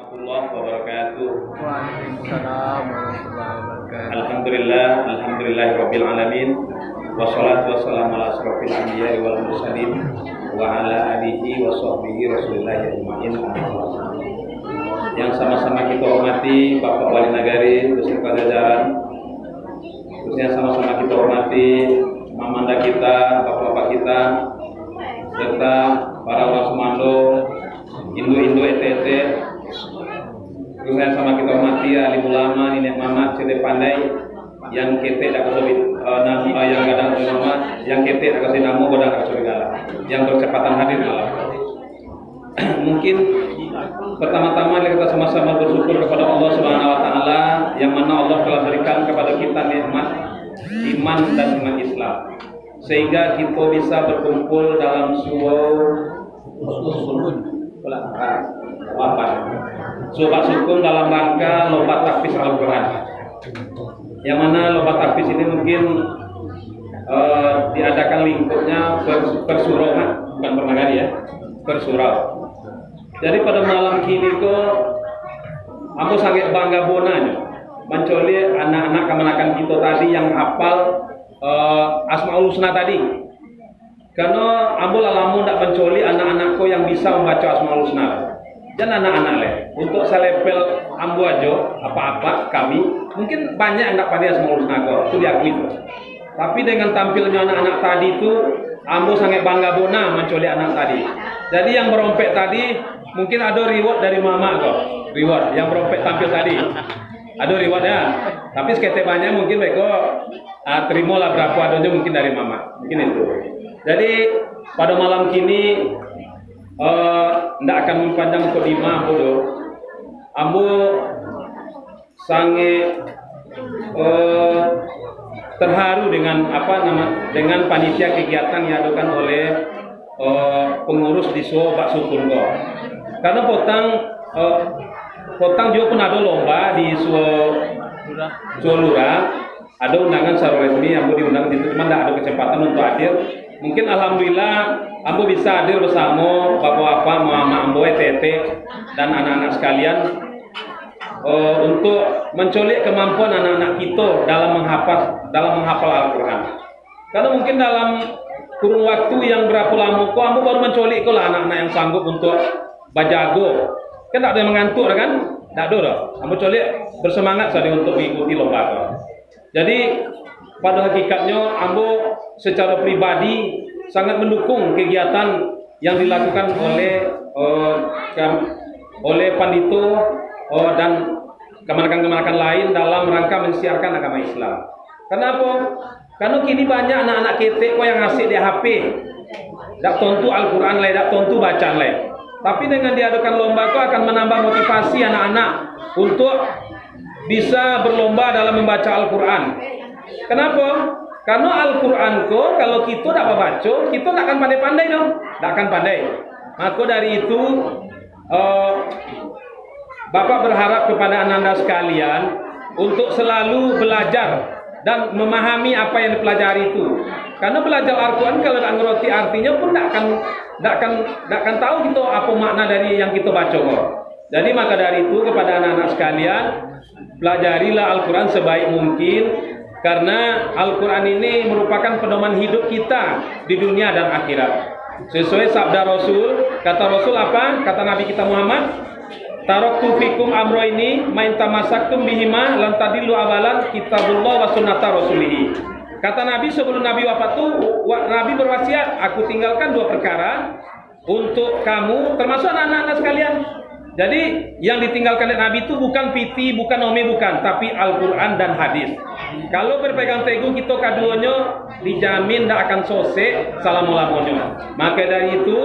warahmatullahi wabarakatuh. Waalaikumsalam warahmatullahi wabarakatuh. Alhamdulillahirabbil alamin. Wassalatu wassalamu ala asrofil anbiya'i wal mursalin wa ala alihi wa sahbihi rasulillahi ajma'in. Yang sama-sama kita hormati Bapak Wali Nagari beserta jajaran, khususnya sama-sama kita hormati mamanda kita, bapak-bapak kita, serta para orang Sumando, Indo ETT, khususnya sama kita hormati alim ulama, nenek mama, cete pandai, yang kete tak kesobit, yang kadang ulama, yang kete tak kasih namu, bodang tak segala, yang bercepatan hadir malam. Mungkin pertama-tama kita sama-sama bersyukur kepada Allah Subhanahu Wa Taala yang mana Allah telah berikan kepada kita nikmat iman dan iman Islam, sehingga kita bisa berkumpul dalam Sobat Sukun dalam rangka lomba tahfiz Al-Quran. Yang mana lomba tahfiz ini mungkin diadakan lingkupnya persurau, bukan pernagari ya, persurau. Jadi pada malam kini kok aku sangat bangga bonanya mencoli anak-anak kemenakan kita tadi yang hafal Asmaul Husna tadi. Karena ambo lalamu ndak mencoli anak-anakku yang bisa membaca Asmaul Husna. Dan anak-anak le, untuk selepel ambo aja apa-apa kami mungkin banyak yang ndak pandai Asmaul Husna kok, itu diakui. Tapi dengan tampilnya anak-anak tadi itu ambo sangat bangga bona mencoli anak tadi. Jadi yang berompet tadi mungkin ada reward dari mama kok, reward yang berompet tampil tadi. Ada reward ya. Tapi sekete banyak mungkin beko terimalah berapa adanya mungkin dari mama. Mungkin itu. Jadi pada malam kini ndak akan memandang kodima bodoh. Ambo sangat terharu dengan dengan panitia kegiatan yang diadakan oleh pengurus di Sobat Sukun kok. Karena potang juga pun ada lomba di Lurah, ada undangan secara resmi, ambo diundang itu, cuma tidak ada kesempatan untuk hadir. Mungkin alhamdulillah ambo bisa hadir bersama bapak-bapak, mama ambo, tete dan anak-anak sekalian untuk mencolik kemampuan anak-anak kita dalam menghafal Al-Quran. Karena mungkin dalam kurun waktu yang berapa lama kok ambo baru mencolik kok lah anak-anak yang sanggup untuk bajago. Kan tak ada yang mengantuk kan? Tak ada dah. Ambo colik bersemangat saja untuk mengikuti lomba kok. Jadi pada hakikatnya ambo secara pribadi sangat mendukung kegiatan yang dilakukan oleh pandito dan kemanakan-kemanakan lain dalam rangka mensiarkan agama Islam. Kenapa? Karena kini banyak anak-anak ketek kok yang ngasih di HP. Tak tontu Al-Quran lah, tak tontu bacaan lah. Tapi dengan diadakan lomba kok akan menambah motivasi anak-anak untuk bisa berlomba dalam membaca Al-Quran. Kenapa? Karena Al-Quran kok kalau kita tak baca, kita tak akan pandai-pandai dong. Tak akan pandai. Maka dari itu Bapak berharap kepada anak-anak sekalian untuk selalu belajar dan memahami apa yang dipelajari itu. Karena belajar Al-Quran kalau tak ngerti artinya pun tak akan tahu kita apa makna dari yang kita baca kok. Jadi maka dari itu kepada anak-anak sekalian, pelajarilah Al-Quran sebaik mungkin, karena Al-Quran ini merupakan pedoman hidup kita di dunia dan akhirat. Sesuai sabda Rasul, kata Rasul apa? Kata Nabi kita Muhammad, taraktu fikum amroini main tamasaktum bihima lan tadillu awalan kitabullah wa sunnata rasulih. Kata Nabi sebelum Nabi wafat itu, Nabi berwasiat, aku tinggalkan dua perkara untuk kamu, termasuk anak-anak sekalian. Jadi yang ditinggalkan oleh Nabi itu bukan piti, bukan ome, bukan, tapi Al-Quran dan hadis. Kalau berpegang teguh kita keduanya dijamin tidak akan sose salam-ulamonya. Maka dari itu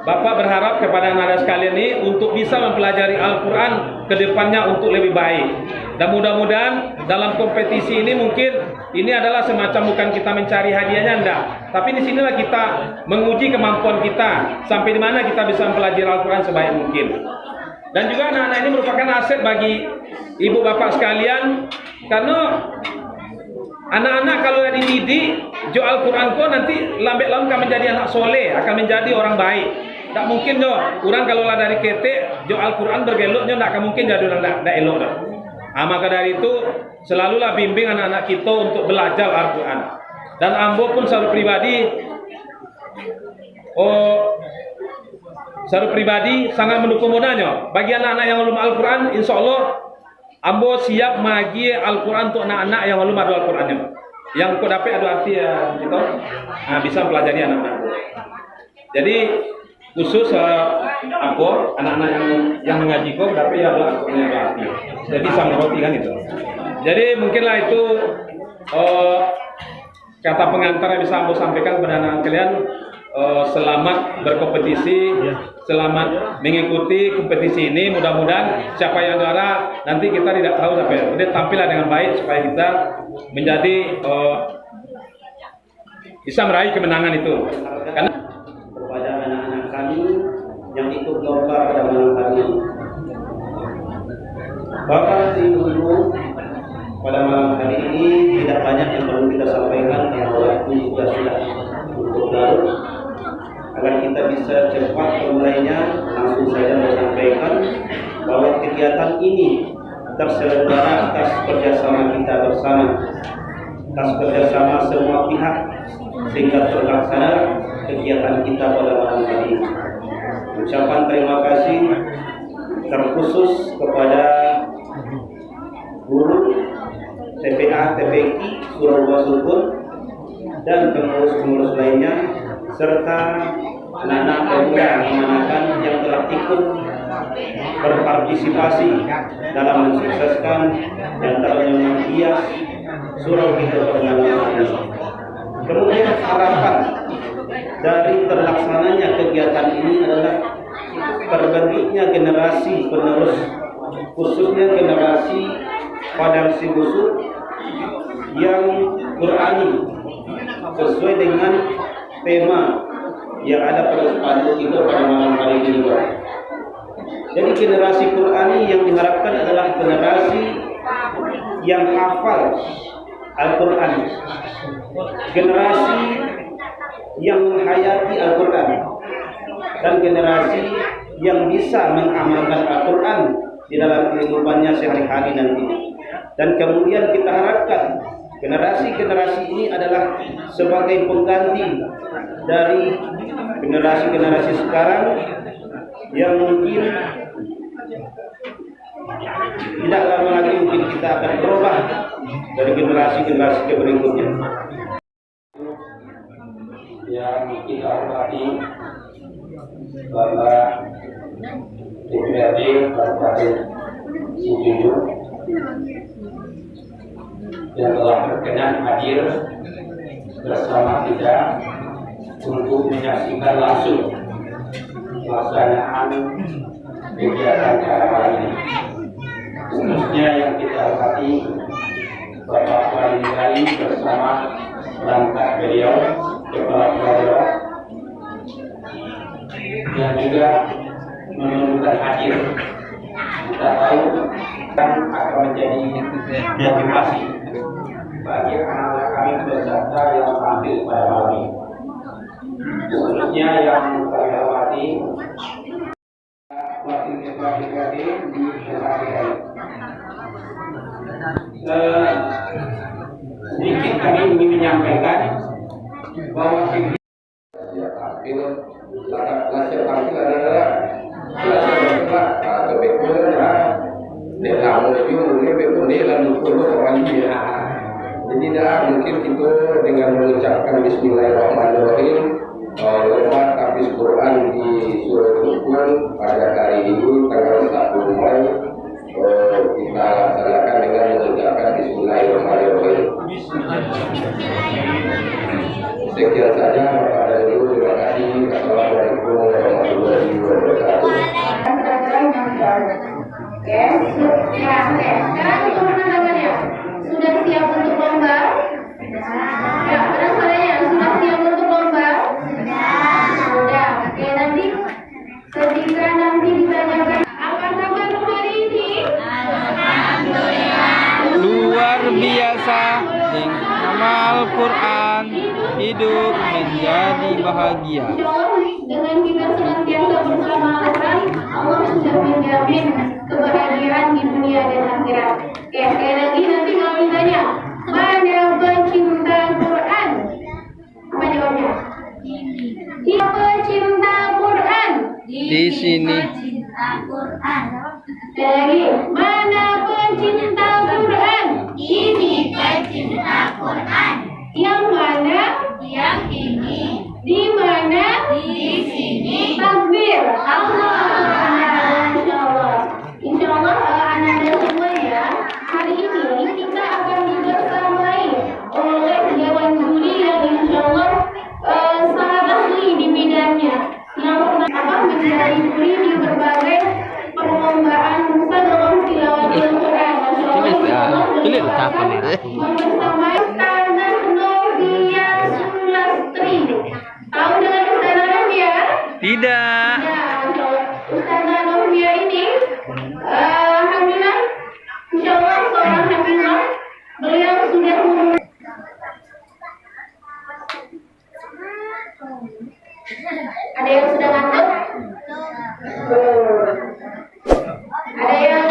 Bapak berharap kepada anak-anak sekalian ini untuk bisa mempelajari Al-Quran ke depannya untuk lebih baik. Dan mudah-mudahan dalam kompetisi ini mungkin ini adalah semacam bukan kita mencari hadiahnya, enggak. Tapi di sinilah kita menguji kemampuan kita sampai di mana kita bisa mempelajari Al-Quran sebaik mungkin. Dan juga anak-anak ini merupakan aset bagi ibu bapak sekalian, karena anak-anak kalau dididik jo Al-Quran kok nanti lambat laun akan menjadi anak soleh, akan menjadi orang baik. Tak mungkin jo. Orang kalau lah dari ketek jo Al-Quran bergeloknya tak mungkin jadi orang tak elok dah. Maka dari itu selalulah bimbing anak-anak kita untuk belajar Al-Quran. Dan ambo pun secara pribadi sangat mendukung modalnya. Bagi anak-anak yang belum Al-Quran, insya Allah ambo siap magi Al-Quran untuk anak-anak yang belum ada Al-Qurannya. Yang kau dapat ada arti ya gitu, bisa pelajari anak-anak. Jadi khusus anak-anak yang mengaji kau dapat ya Al-Qurannya ada arti. Jadi sama roti kan itu. Jadi mungkinlah itu kata pengantar yang bisa ambo sampaikan kepada anak kalian. Selamat berkompetisi, selamat mengikuti kompetisi ini. Mudah-mudahan siapa yang juara nanti kita tidak tahu siapa ya. Jadi tampillah dengan baik supaya kita menjadi bisa meraih kemenangan itu. Karena kepada anak-anak kami yang ikut lomba pada malam hari ini. Bahkan dulu pada malam hari ini tidak banyak yang perlu kita sampaikan karena waktu juga sudah cukup larut. Agar kita bisa cepat memulainya, langsung saja menyampaikan bahwa kegiatan ini terselenggara atas kerjasama kita bersama, atas kerjasama semua pihak, sehingga terlaksana kegiatan kita pada malam hari ini. Ucapan terima kasih terkhusus kepada guru TPA, TPI, Surabaya Sukun, dan pengurus-pengurus lainnya, serta anak-anak pemuda yang telah ikut berpartisipasi dalam mensukseskan dan dalam menghias surau kita pada malam hari ini. Kemudian harapan dari terlaksananya kegiatan ini adalah terbentuknya generasi penerus, khususnya generasi Padang Sibusur yang Qurani sesuai dengan tema yang ada pada spanduk itu pada malam hari ini. Jadi generasi Qurani yang diharapkan adalah generasi yang hafal Al-Quran, generasi yang menghayati Al-Quran, dan generasi yang bisa mengamalkan Al-Quran di dalam kehidupannya sehari-hari nanti. Dan kemudian kita harapkan generasi-generasi ini adalah sebagai pengganti dari generasi-generasi sekarang yang mungkin tidak lama lagi mungkin kita akan berubah dari generasi-generasi berikutnya. Yang kita hormati Bapak DPRD Kabupaten Situjung yang telah berkenan hadir bersama kita untuk menyaksikan langsung pelaksanaan kegiatan acara ini. Khususnya yang kita hormati Bapak Wali Negari bersama perangkat beliau, Kepala Daerah, yang juga menunjukkan hadir. Kita tahu akan menjadi motivasi bagi anak-anak kami peserta yang tampil pada malam ini. Khususnya yang kami hormati Wakil Ketua DPRD di Jakarta. Sedikit kami ingin menyampaikan bahwa hasil tampil adalah atau bekulnya dia tahu itu mungkin bekulnya lalu perlu orang dia. Jadi tidak mungkin kita dengan mengucapkan Bismillahirrahmanirrahim lewat habis Quran di surah Al-Quran pada hari ini tanggal 1 Mei kita laksanakan dengan mengucapkan Bismillahirrahmanirrahim. Sekian saja Bapak dan Ibu, terima kasih. Assalamualaikum warahmatullahi wabarakatuh. Oke, sekarang turun tangannya. Sudah siap untuk lomba? Ya, mana suaranya? Sudah siap untuk lomba? Allah dengan kita senantiasa bersama Al-Quran, Allah sudah menjamin kebahagiaan di dunia dan akhirat. Oke, sekali lagi nanti kalau ditanya, mana pecinta Quran? Apa jawabnya? Siapa pecinta Quran? Di sini. Sekali lagi, mana pecinta Quran? Ini pecinta Quran. Yang mana? Yang ini. Di mana? Di sini. Takbir. Allah. Insya Allah. Insya Allah anak-anak semuanya, hari ini kita akan dibersamai oleh dewan juri yang insya Allah sangat ahli di bidangnya, yang pernah menjadi juri di berbagai perlombaan musabaqah tilawatil Quran. Masya Allah, Ini siapa nih? membersamai Ustazah Novia Sulastri. Tahu dengan Ustazah Novia? Tidak. Ya, Ustazah Novia ini alhamdulillah, insya Allah seorang hafizah. Beliau sudah ada yang sudah ngantuk? Ada yang